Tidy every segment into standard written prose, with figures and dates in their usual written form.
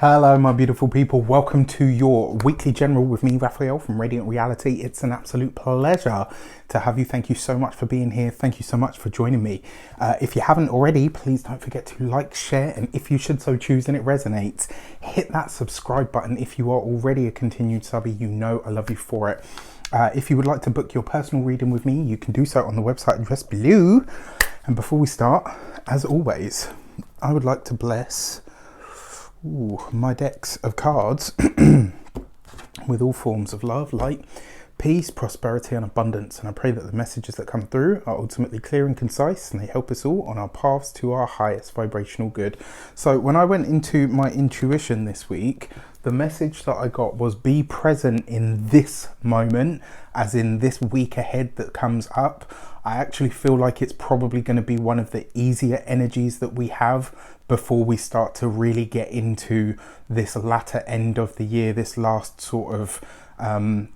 Hello my beautiful people, welcome to your weekly general with me, Raphael from Radiant Reality. It's an absolute pleasure to have you. Thank you so much for being here. Thank you so much for joining me. If you haven't already, please don't forget to like, share, and if you should so choose and it resonates, hit that subscribe button. If you are already a continued subby, you know I love you for it. If you would like to book your personal reading with me, you can do so on the website address below. And before we start, as always, I would like to bless my decks of cards with all forms of love, light, peace, prosperity and abundance. And I pray that the messages that come through are ultimately clear and concise, and they help us all on our paths to our highest vibrational good. So when I went into my intuition this week, the message that I got was be present in this moment, as in this week ahead that comes up. I actually feel like it's probably going to be one of the easier energies that we have before we start to really get into this latter end of the year, this last sort of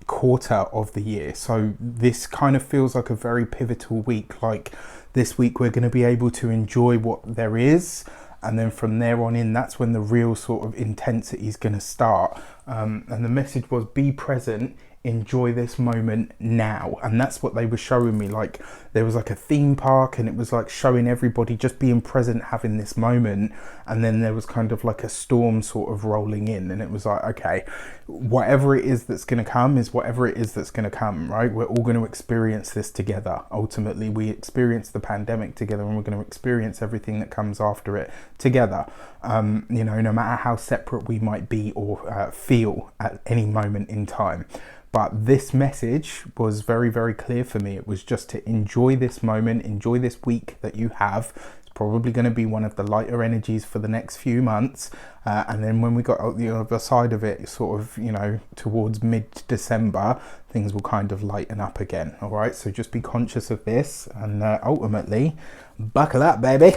quarter of the year. So this kind of feels like a very pivotal week. Like this week we're going to be able to enjoy what there is, and then from there on in, that's when the real sort of intensity is going to start. And the message was be present, enjoy this moment now. And that's what they were showing me. Like there was like a theme park, and it was like showing everybody just being present, having this moment. And then there was kind of like a storm sort of rolling in, and it was like, okay, whatever it is that's going to come is whatever it is that's going to come, right? We're all going to experience this together. Ultimately, we experienced the pandemic together, and we're going to experience everything that comes after it together. You know, no matter how separate we might be or feel at any moment in time. But this message was very, very clear for me. It was just to enjoy this moment, enjoy this week that you have. It's probably going to be one of the lighter energies for the next few months. And then when we got out the other side of it, sort of, you know, towards mid-December, things will kind of lighten up again. All right, so just be conscious of this, and ultimately, buckle up, baby.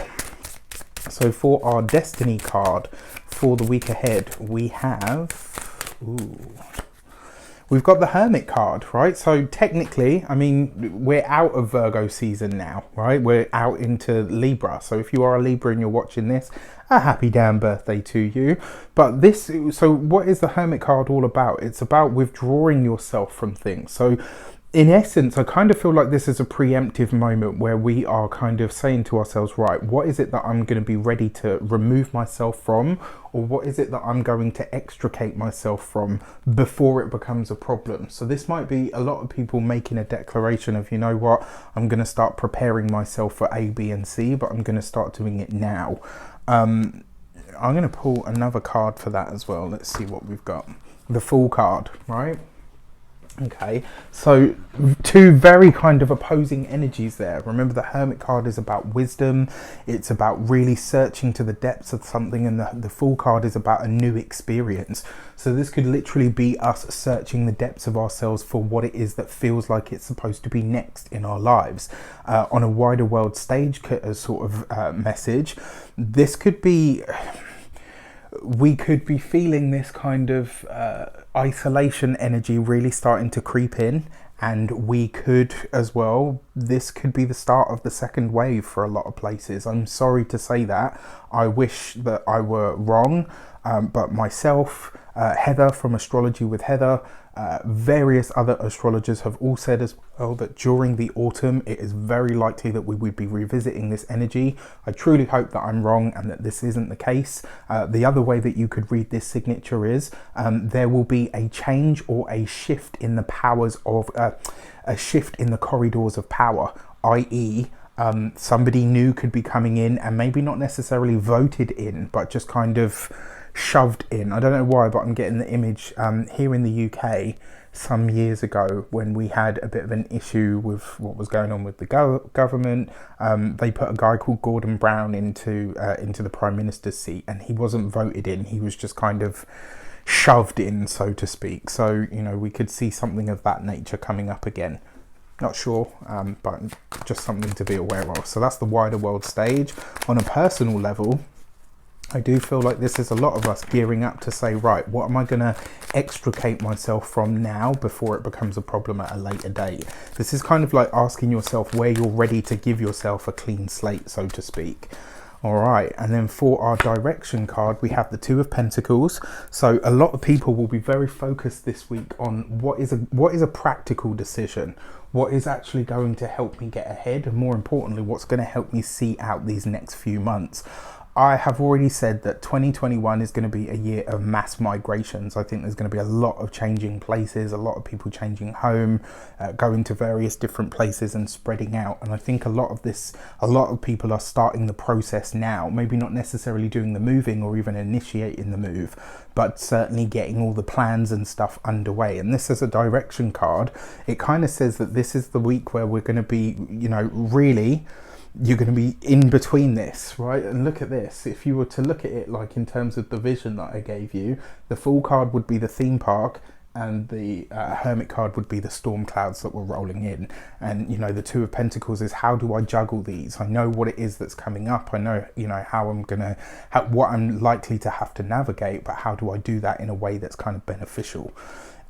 So for our destiny card for the week ahead, we have... we've got the Hermit card, right? So technically, I mean, we're out of Virgo season now, right? We're out into Libra. So if you are a Libra and you're watching this, a happy damn birthday to you. But this, so what is the Hermit card all about? It's about withdrawing yourself from things. So in essence, I kind of feel like this is a preemptive moment where we are kind of saying to ourselves, right, what is it that I'm going to be ready to remove myself from? Or what is it that I'm going to extricate myself from before it becomes a problem? So this might be a lot of people making a declaration of, you know what, I'm going to start preparing myself for A, B, and C, but I'm going to start doing it now. I'm going to pull another card for that as well. Let's see what we've got. The Fool card, right? Okay, so two very kind of opposing energies there. Remember, the Hermit card is about wisdom. It's about really searching to the depths of something, and the Fool card is about a new experience. So this could literally be us searching the depths of ourselves for what it is that feels like it's supposed to be next in our lives. On a wider world stage sort of message, this could be... we could be feeling this kind of isolation energy really starting to creep in, and we could as well, this could be the start of the second wave for a lot of places. I'm sorry to say that. I wish that I were wrong, but myself, Heather from Astrology with Heather, various other astrologers have all said as well that during the autumn it is very likely that we would be revisiting this energy. I truly hope that I'm wrong and that this isn't the case. The other way that you could read this signature is there will be a change or a shift in the powers of a shift in the corridors of power, i.e. Somebody new could be coming in and maybe not necessarily voted in, but just kind of shoved in. I don't know why, but I'm getting the image here in the UK some years ago when we had a bit of an issue with what was going on with the government. They put a guy called Gordon Brown into the Prime Minister's seat, and he wasn't voted in. He was just kind of shoved in, so to speak. So, you know, we could see something of that nature coming up again. Not sure, but just something to be aware of. So that's the wider world stage. On a personal level, I do feel like this is a lot of us gearing up to say, right, what am I going to extricate myself from now before it becomes a problem at a later date? This is kind of like asking yourself where you're ready to give yourself a clean slate, so to speak. All right, and then for our direction card, we have the Two of Pentacles. So a lot of people will be very focused this week on what is a practical decision, what is actually going to help me get ahead, and more importantly, what's going to help me see out these next few months. I have already said that 2021 is going to be a year of mass migrations. I think there's going to be a lot of changing places, a lot of people changing home, going to various different places and spreading out. And I think a lot of people are starting the process now, maybe not necessarily doing the moving or even initiating the move, but certainly getting all the plans and stuff underway. And this is a direction card. It kind of says that this is the week where we're going to be, really, you're going to be in between this, right? And look at this. If you were to look at it like in terms of the vision that I gave you, the Fool card would be the theme park, and the Hermit card would be the storm clouds that were rolling in. And the Two of Pentacles is, how do I juggle these? I know what it is that's coming up. I know how what I'm likely to have to navigate, but how do I do that in a way that's kind of beneficial?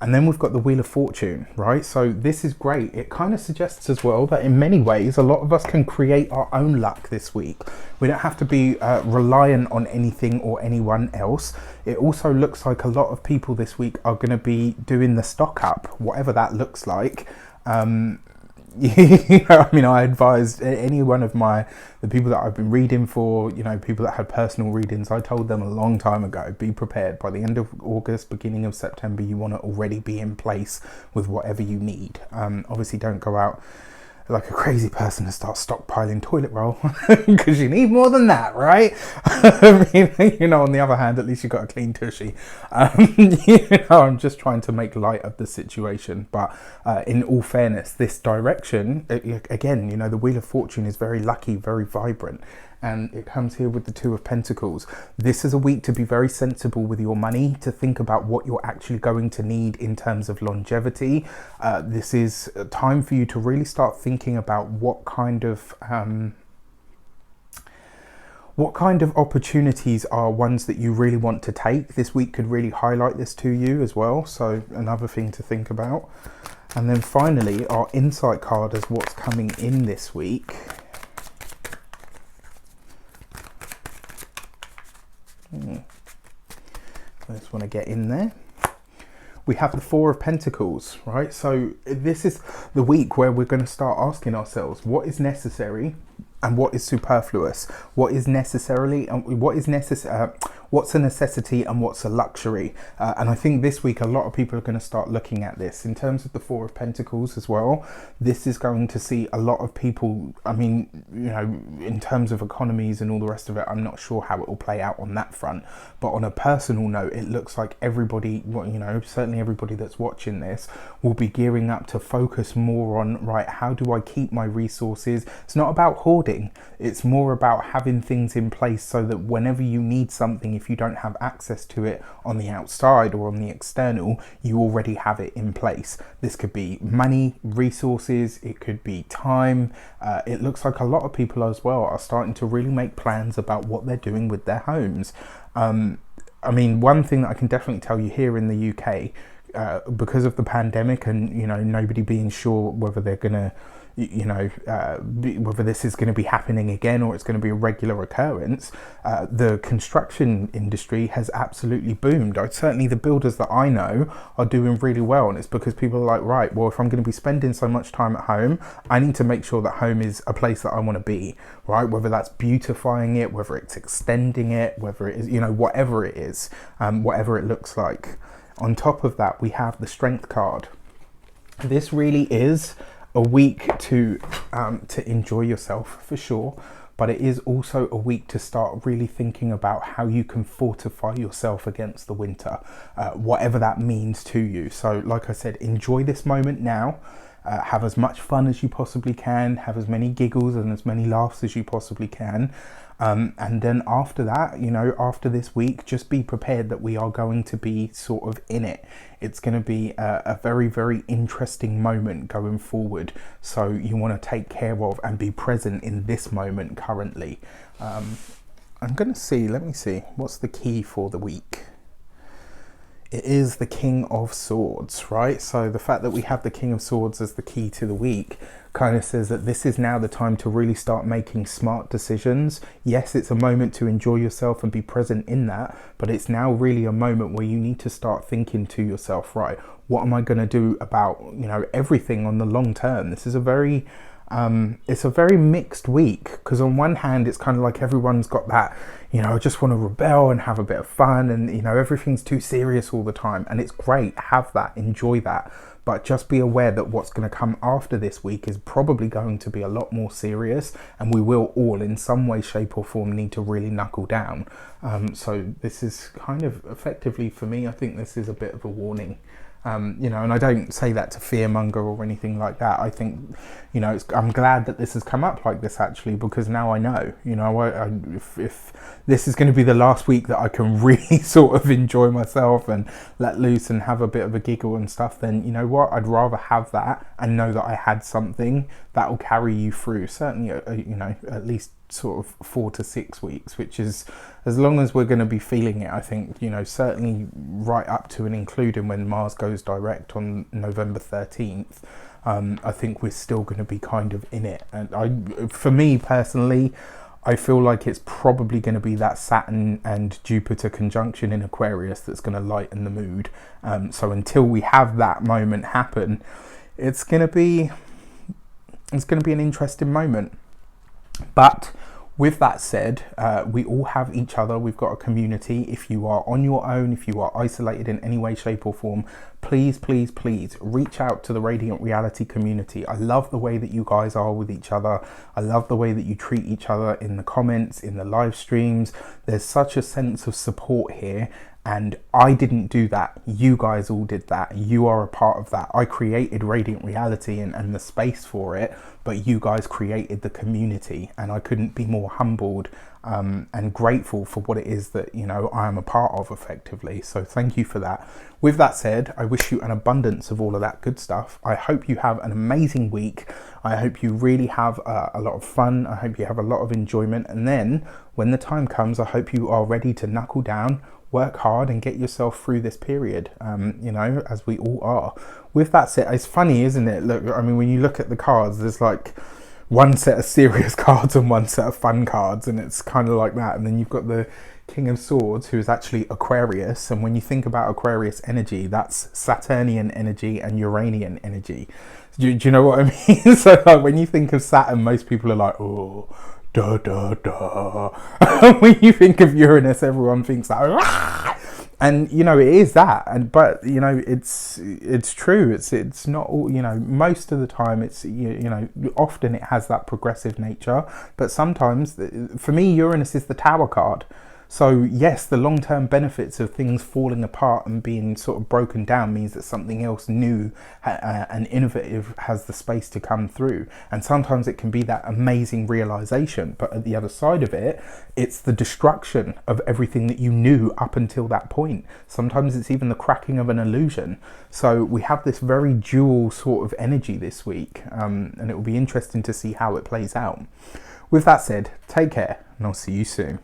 And then we've got the Wheel of Fortune, right? So this is great. It kind of suggests as well that in many ways, a lot of us can create our own luck this week. We don't have to be reliant on anything or anyone else. It also looks like a lot of people this week are going to be doing the stock up, whatever that looks like. I advised any one of the people that I've been reading for, people that had personal readings, I told them a long time ago, be prepared. By the end of August, beginning of September, you want to already be in place with whatever you need. Obviously, don't go out like a crazy person and start stockpiling toilet roll because you need more than that, right? On the other hand, at least you've got a clean tushy. I'm just trying to make light of the situation, but in all fairness, this direction, again, the Wheel of Fortune is very lucky, very vibrant. And it comes here with the Two of Pentacles. This is a week to be very sensible with your money, to think about what you're actually going to need in terms of longevity. This is a time for you to really start thinking about what kind of opportunities are ones that you really want to take. This week could really highlight this to you as well. So another thing to think about. And then finally, our insight card is what's coming in this week. I just want to get in there. We have the Four of Pentacles, right? So this is the week where we're going to start asking ourselves what is necessary and what is superfluous, what is necessarily and what's a necessity and what's a luxury. And I think this week a lot of people are going to start looking at this in terms of the Four of Pentacles as well. This is going to see a lot of people, in terms of economies and all the rest of it, I'm not sure how it will play out on that front, but on a personal note, it looks like everybody, certainly everybody that's watching this will be gearing up to focus more on, right, how do I keep my resources? It's not about hoarding. It's more about having things in place so that whenever you need something, if you don't have access to it on the outside or on the external, you already have it in place. This could be money, resources, it could be time. It looks like a lot of people as well are starting to really make plans about what they're doing with their homes. One thing that I can definitely tell you here in the UK, because of the pandemic and nobody being sure whether they're gonna whether this is going to be happening again or it's going to be a regular occurrence, the construction industry has absolutely boomed. Certainly the builders that I know are doing really well, and it's because people are like, right, well, if I'm going to be spending so much time at home, I need to make sure that home is a place that I want to be, right? Whether that's beautifying it, whether it's extending it, whether it is, whatever it is, whatever it looks like. On top of that, we have the Strength card. This really is a week to enjoy yourself for sure, but it is also a week to start really thinking about how you can fortify yourself against the winter, whatever that means to you. So like I said, enjoy this moment now. Have as much fun as you possibly can, have as many giggles and as many laughs as you possibly can. And then after that, after this week, just be prepared that we are going to be sort of in it. It's going to be a very, very interesting moment going forward. So you want to take care of and be present in this moment currently. I'm going to see, let me see, what's the key for the week? it is the King of Swords, right? So the fact that we have the King of Swords as the key to the week kind of says that this is now the time to really start making smart decisions. Yes, it's a moment to enjoy yourself and be present in that, but it's now really a moment where you need to start thinking to yourself, right, what am I going to do about, you know, everything on the long term? This is a very it's a very mixed week, because on one hand it's kind of like everyone's got that, you know, I just want to rebel and have a bit of fun, and you know, everything's too serious all the time, and it's great, have that, enjoy that, but just be aware that what's going to come after this week is probably going to be a lot more serious, and we will all in some way, shape or form need to really knuckle down. So this is kind of effectively, for me, I think this is a bit of a warning. You know, and I don't say that to fearmonger or anything like that. I think, you know, I'm glad that this has come up like this, actually, because now I know, you know, if this is going to be the last week that I can really sort of enjoy myself and let loose and have a bit of a giggle and stuff, then you know what, I'd rather have that and know that I had something that will carry you through, certainly, you know, at least sort of 4 to 6 weeks, which is as long as we're going to be feeling it. I think, you know, certainly right up to and including when Mars goes direct on November 13th, I think we're still going to be kind of in it. And for me personally, I feel like it's probably going to be that Saturn and Jupiter conjunction in Aquarius that's going to lighten the mood. So until we have that moment happen, it's going to be an interesting moment. But with that said, we all have each other. We've got a community. If you are on your own, if you are isolated in any way, shape or form, please, please, please reach out to the Reydiant Reality community. I love the way that you guys are with each other. I love the way that you treat each other in the comments, in the live streams. There's such a sense of support here. And I didn't do that. You guys all did that. You are a part of that. I created Reydiant Reality and the space for it, but you guys created the community, and I couldn't be more humbled and grateful for what it is that, you know, I am a part of effectively. So thank you for that. With that said, I wish you an abundance of all of that good stuff. I hope you have an amazing week. I hope you really have a lot of fun. I hope you have a lot of enjoyment. And then when the time comes, I hope you are ready to knuckle down, work hard and get yourself through this period, you know, as we all are. With that said, it's funny, isn't it? Look, I mean, when you look at the cards, there's like one set of serious cards and one set of fun cards, and it's kind of like that. And then you've got the King of Swords, who is actually Aquarius. And when you think about Aquarius energy, that's Saturnian energy and Uranian energy. Do you know what I mean? So like, when you think of Saturn, most people are like, oh, da da da. When you think of Uranus, everyone thinks like, ah! And you know, it is that. And but you know, it's true. It's not all, you know, most of the time it's, you know, often it has that progressive nature, but sometimes, for me, Uranus is the Tower card. So yes, the long-term benefits of things falling apart and being sort of broken down means that something else new and innovative has the space to come through. And sometimes it can be that amazing realization, but at the other side of it, it's the destruction of everything that you knew up until that point. Sometimes it's even the cracking of an illusion. So we have this very dual sort of energy this week, and it will be interesting to see how it plays out. With that said, take care, and I'll see you soon.